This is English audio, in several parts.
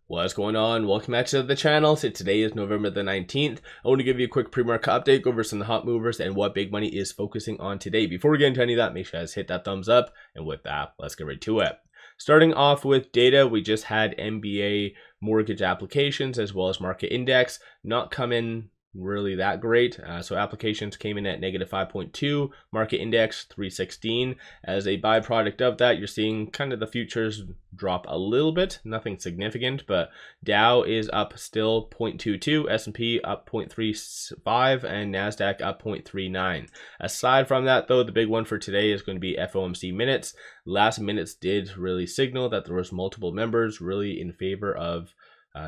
What's going on? Welcome back to the channel. So today is November the 19th. I want to give you a quick pre-market update, go over some of the hot movers and what big money is focusing on today. Before we get into any of that, make sure you guys hit that thumbs up. And with that, let's get right to it. Starting off with data, we just had MBA mortgage applications as well as market index not come in really that great. So applications came in at -5.2, market index 316. As a byproduct of that, you're seeing kind of the futures drop a little bit, nothing significant, but Dow is up still 0.22, S&P up 0.35, and NASDAQ up 0.39. Aside from that though, the big one for today is going to be FOMC minutes. Last minutes did really signal that there was multiple members really in favor of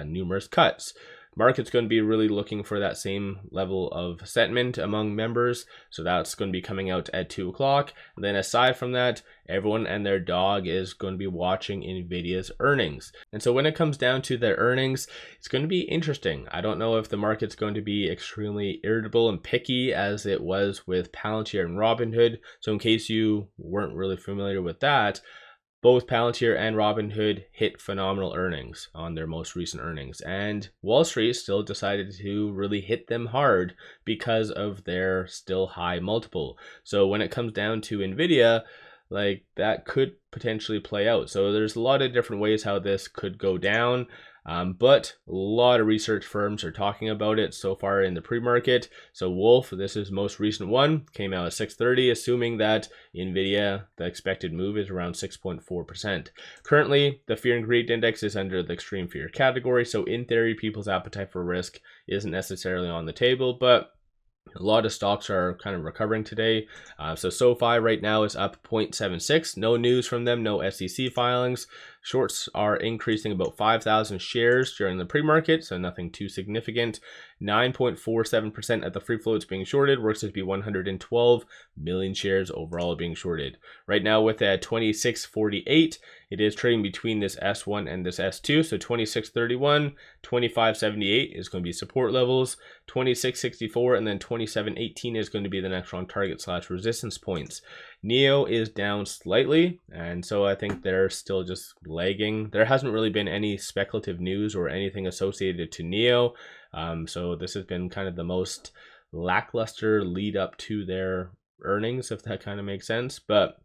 numerous cuts. Market's going to be really looking for that same level of sentiment among members, so that's going to be coming out at 2 o'clock. And then aside from that, everyone and their dog is going to be watching NVIDIA's earnings. And so when it comes down to their earnings, it's going to be interesting. I don't know if the market's going to be extremely irritable and picky as it was with Palantir and Robinhood. So in case you weren't really familiar with that, both Palantir and Robinhood hit phenomenal earnings on their most recent earnings, and Wall Street still decided to really hit them hard because of their still high multiple. So when it comes down to Nvidia, like that could potentially play out. So there's a lot of different ways how this could go down. But a lot of research firms are talking about it so far in the pre-market. So Wolf, this is most recent one, came out at 6:30, assuming that Nvidia, the expected move is around 6.4%. Currently, the fear and greed index is under the extreme fear category. So in theory, people's appetite for risk isn't necessarily on the table, but a lot of stocks are kind of recovering today. So SoFi right now is up 0.76. No news from them, no SEC filings. Shorts are increasing about 5,000 shares during the pre-market, so nothing too significant. 9.47% of the free float is being shorted, works to be 112 million shares overall being shorted. Right now with a 26.48, it is trading between this S1 and this S2, so 26.31, 25.78 is going to be support levels, 26.64, and then 27.18 is going to be the next strong target / resistance points. NIO is down slightly, and so I think they're still just lagging. There hasn't really been any speculative news or anything associated to NIO, so this has been kind of the most lackluster lead up to their earnings, if that kind of makes sense. But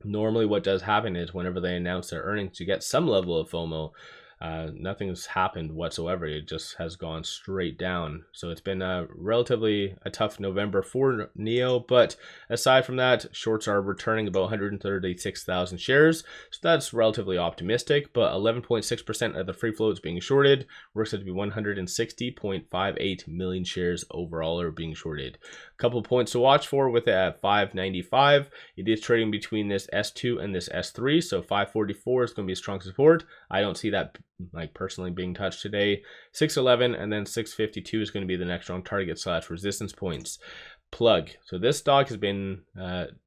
normally what does happen is whenever they announce their earnings, you get some level of FOMO. Nothing's happened whatsoever. It just has gone straight down. So it's been relatively a tough November for NIO, but aside from that, shorts are returning about 136,000 shares. So that's relatively optimistic, but 11.6% of the free float is being shorted. Works out to be 160.58 million shares overall are being shorted. A couple of points to watch for with it at 595. It is trading between this S2 and this S3, so 544 is going to be a strong support. I don't see that like personally being touched today. 611 and then 652 is going to be the next strong target / resistance points. Plug. So this stock has been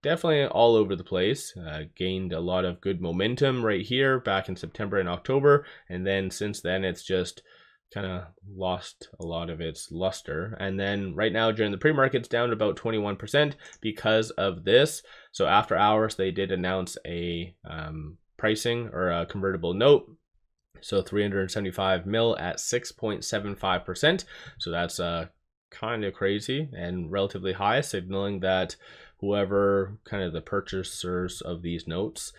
definitely all over the place, gained a lot of good momentum right here back in September and October, and then since then it's just kind of lost a lot of its luster. And then right now during the pre-market, it's down to about 21% because of this. So after hours, they did announce a pricing or a convertible note. So 375 mil at 6.75%. So that's kind of crazy and relatively high, signaling that whoever kind of the purchasers of these notes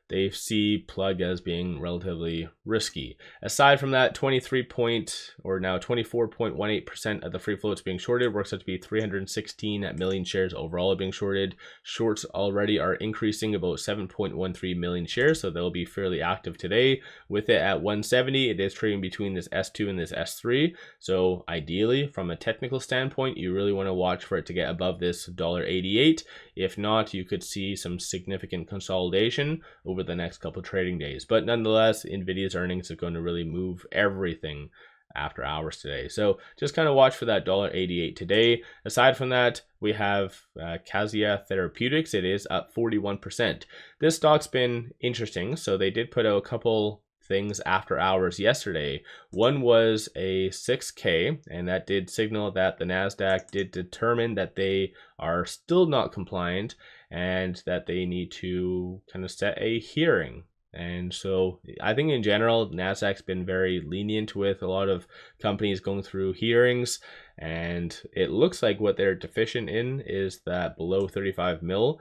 they see Plug as being relatively risky. Aside from that, 24.18% of the free float is being shorted. Works out to be 316 million shares overall being shorted. Shorts already are increasing about 7.13 million shares, so they'll be fairly active today. With it at 170, it is trading between this S2 and this S3. So ideally, from a technical standpoint, you really want to watch for it to get above this $1.88. If not, you could see some significant consolidation over the next couple trading days. But nonetheless, Nvidia's earnings are going to really move everything after hours today. So just kind of watch for that $1.88 today. Aside from that, we have Kazia Therapeutics. It is up 41%. This stock's been interesting. So they did put out a couple things after hours yesterday. One was a 6K, and that did signal that the NASDAQ did determine that they are still not compliant and that they need to kind of set a hearing And so I think in general, NASDAQ's been very lenient with a lot of companies going through hearings. And it looks like what they're deficient in is that below 35 mil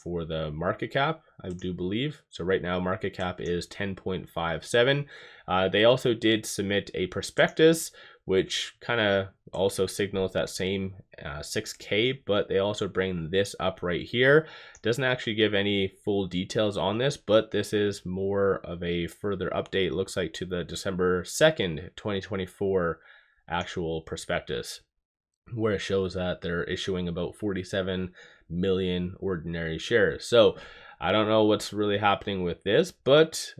for the market cap, I do believe. So right now market cap is 10.57. They also did submit a prospectus, which kind of also signals that same 6K, but they also bring this up right here. Doesn't actually give any full details on this, but this is more of a further update, looks like, to the December 2nd, 2024 actual prospectus, where it shows that they're issuing about 47 million ordinary shares. So I don't know what's really happening with this, but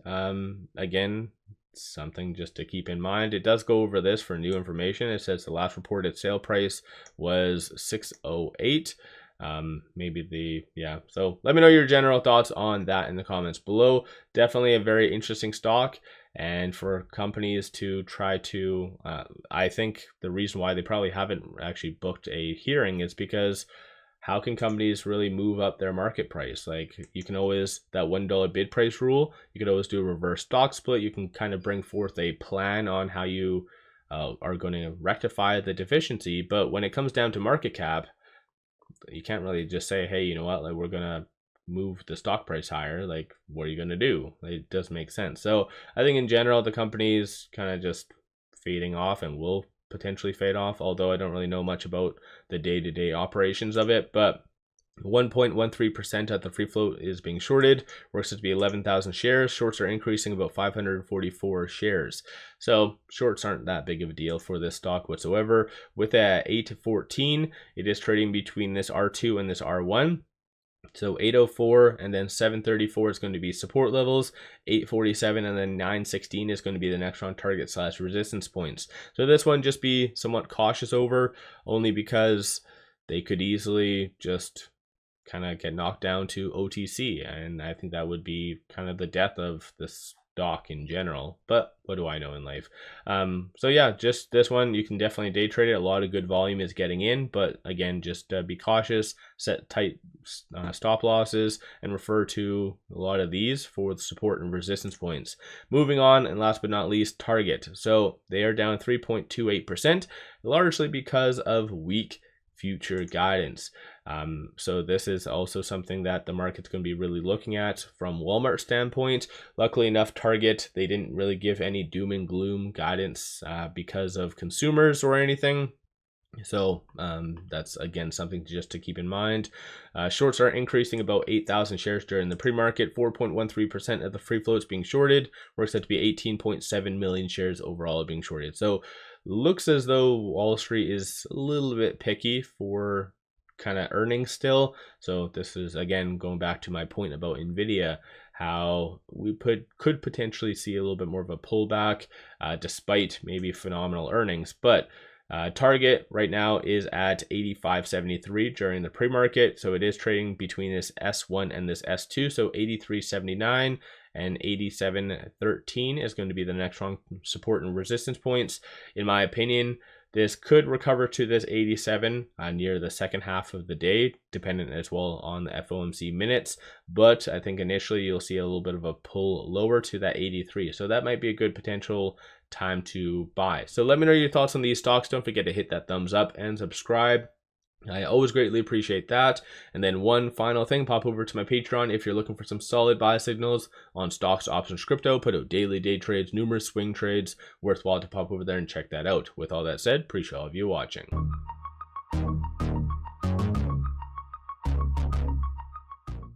again, something just to keep in mind. It does go over this for new information. It says the last reported sale price was 608. So let me know your general thoughts on that in the comments below. Definitely a very interesting stock, and for companies to try to I think the reason why they probably haven't actually booked a hearing is because how can companies really move up their market price? Like, you can always, that $1 bid price rule, you could always do a reverse stock split. You can kind of bring forth a plan on how you are going to rectify the deficiency. But when it comes down to market cap, you can't really just say, hey, you know what, like, we're going to move the stock price higher. Like, what are you going to do? It doesn't make sense. So I think in general, the company's kind of just fading off and will potentially fade off, although I don't really know much about the day-to-day operations of it. But 1.13% at the free float is being shorted, works to be 11,000 shares. Shorts are increasing about 544 shares. So shorts aren't that big of a deal for this stock whatsoever. With a 8 to 14, it is trading between this R2 and this R1. So 804 and then 734 is going to be support levels, 847 and then 916 is going to be the next round target / resistance points. So this one just be somewhat cautious over, only because they could easily just kind of get knocked down to OTC, and I think that would be kind of the death of this stock in general. But what do I know in life? So yeah, just this one, you can definitely day trade it. A lot of good volume is getting in, but again, just be cautious, set tight stop losses, and refer to a lot of these for the support and resistance points. Moving on, and last but not least, Target. So they are down 3.28%, largely because of weak future guidance. So this is also something that the market's going to be really looking at from Walmart standpoint. Luckily enough, Target, they didn't really give any doom and gloom guidance because of consumers or anything. So that's again something just to keep in mind. Shorts are increasing about 8,000 shares during the pre-market. 4.13% of the free float is being shorted. Works out to be 18.7 million shares overall being shorted. So looks as though Wall Street is a little bit picky for kind of earnings still. So this is again going back to my point about NVIDIA, how we could potentially see a little bit more of a pullback despite maybe phenomenal earnings. But Target right now is at 85.73 during the pre-market, so it is trading between this S1 and this S2. So 83.79 and 87.13 is going to be the next strong support and resistance points. In my opinion, this could recover to this 87 near the second half of the day, dependent as well on the FOMC minutes. But I think initially you'll see a little bit of a pull lower to that 83. So that might be a good potential time to buy. So let me know your thoughts on these stocks. Don't forget to hit that thumbs up and subscribe. I always greatly appreciate that. And then one final thing, pop over to my Patreon if you're looking for some solid buy signals on stocks, options, crypto. Put out daily day trades, numerous swing trades. Worthwhile to pop over there and check that out. With all that said, appreciate all of you watching.